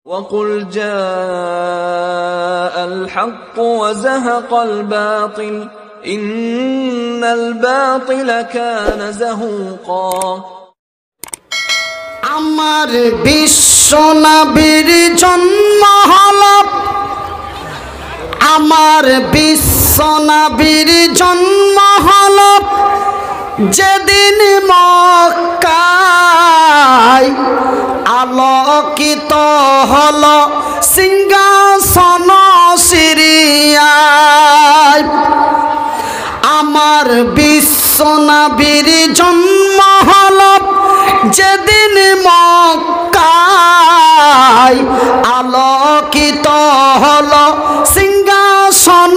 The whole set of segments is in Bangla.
وقل جاء الحق وزهق الباطل إن الباطل كان زهوقا আমার বিশ্ব নবীর জন্ম হলো, আমার বিশ্ব নবীর জন্ম হলো যেদিন মক্কায় আলোকিত হলো সিংহাসন সিরিয়ায়। আমার বিশ্ব নবীর জন্ম হলো যেদিন মক্কায় আলোকিত হলো সিংহাসন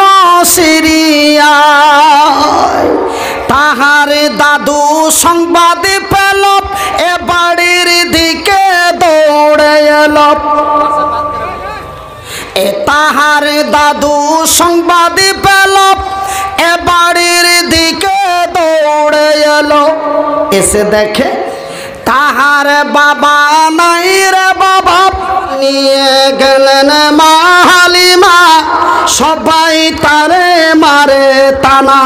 সিরিয়ায়। তাহার দাদু সংবাদ পেল, এ বাড়ির দিকে দৌড়ে এলো। এ তাহার দাদু সংবাদ পেল, এ বাড়ির দিকে দৌড়ে এলো। এসে দেখে তাহার বাবা নাই রে বাবা, নিয়ে গেলেন মা হালিমা, সবাই তারে মারে টানা।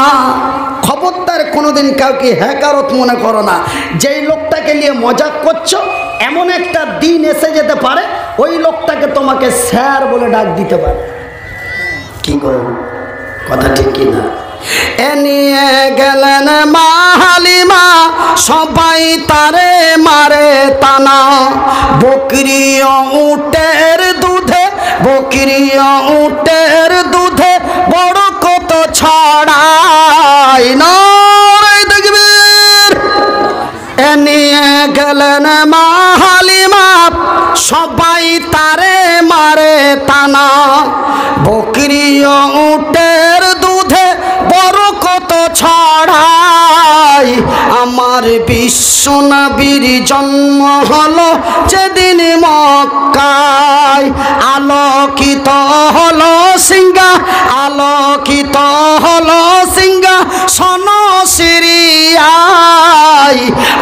খবরদার কোনোদিন কাউকে হ্যাকারত মনে করো না। যেই লোকটাকে নিয়ে মজাক করছো, এমন একটা দিন এসে যেতে পারে ওই লোকটাকে তোমাকে স্যার বলে ডাক দিতে পারে। কি করো, কথা ঠিক কি না? এ নিয়ে গেলেন মা হালিমা, সবাই তারে মারে টানা। বকরি উটের দুধে, বকরি উটের দুধে বড় কত ছড়াই নয় দেখবেন। এ নিয়ে গেলেন মা হালিমা, সবাই তারে মারে টানা। বকরি উটের দুধে বড় কত ছড়াই। আমার বিশ্ব নবীর জন্ম হলো যেদিন মক্কায় আলোকিত হলো সিংহা, আলোকিত হলো সিংহাসন সিরিয়ায়।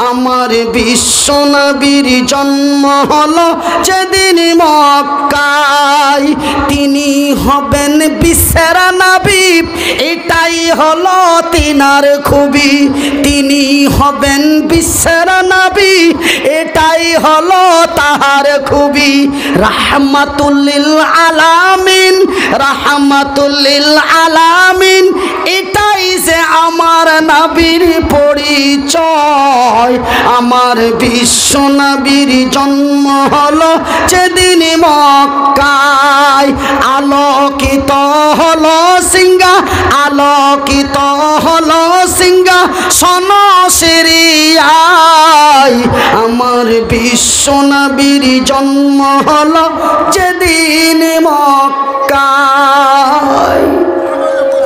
আমার বিশ্ব নবীর জন্ম হলো যেদিন মক্কায়। তিনি হবেন বিশ্বের নবী, এটাই হলো তিনার খুবই। তিনি হবেন বিশ্বের নবী, এটাই হলো তাহার খুবই। রাহমাতুল লিল আলামিন, রাহমাতুল লিল আলামিন, এটাই যে আমার নবীর পরিচয়। আমার বিশ্ব নবীর জন্ম হলো যেদিন মক্কায় আলোকিত হলো সিংহা, আলোকিত হলো সিংহাসন সিরিয়ায়। আমার বিশ্ব নবীর জন্ম হলো যেদিন মক্কায়।